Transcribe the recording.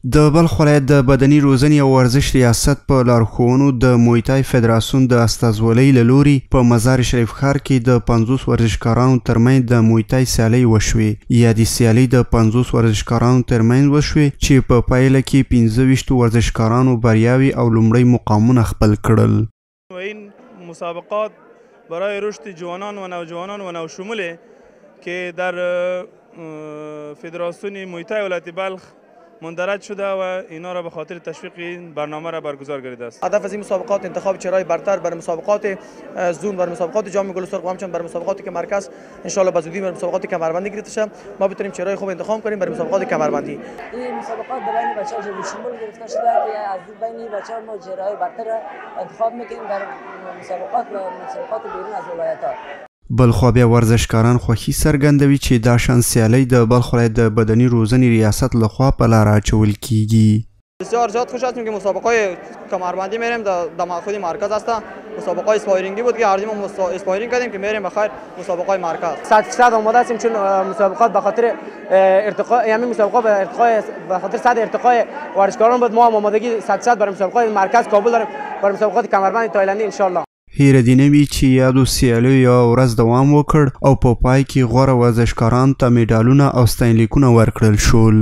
د بلخ ولایت د بدني روزنې او ورزش ریاست په لارښوونو د موی تای فدراسیون د استازولۍ له لوري په مزار شریف ښار کې د 50 ورزشکارانو ترمنځ د موی تای سیالۍ وشوې. یادې سیالۍ د 50 ورزشکارانو ترمنځ وشوې چې په پایله کې 25 ورزشکارانو بریاوې او لومړی مقامونه خپل کړل. این مسابقات برای رشد جوانان و نوجوانان و نوشموله که در فدراسیون موی تای ولایت بلخ مندرج شده و اینا را به خاطر تشویق این برنامه را برگزار گردیده است. هدف از این مسابقات انتخاب چهره‌های برتر برای مسابقات زون و مسابقات جام گلستان و همچنین برای مسابقاتی که مرکز ان شاء الله به زودی برای مسابقات کمربندی گرفته شد ما بتونیم چهره‌های خوب انتخاب کنیم برای مسابقات کمربندی. این مسابقات بین بچه‌ها شمول گرفته شده که از بین بچه‌ها ما چهره‌های برتر انتخاب می‌کنیم در مسابقات و مسابقات بیرون از ولایت‌ها. بلخوا بیا ورزشکاران خوښي څرګندوي چې دا شان سیالۍ د بلخ ولایت د بدني روزنې ریاست لخوا په لاره اچول کیږي. بسیار زیاد خوش هستیم که مسابقات کمربندی میریم در خود مرکز هست. مسابقات اسپایرینگی بود که هر ما اسپایرینگ کردیم که میریم بخیر مسابقات مرکز. 100% آماده هستیم چون مسابقات به خاطر ارتقاء یعنی مسابقات به خاطر صد ارتقاء ورزشکاران بود. ما هم آمادگی 100% برای مسابقات مرکز کابل داریم برای مسابقات کمربند تایلندی ان شاء الله. هیره دې نه وي چې یادو سیالیو یوه ورځ دوام وکړ او په پای کې غوره ورزشکارانو ته مډالونه او ستاینلیکونه ورکړل شول.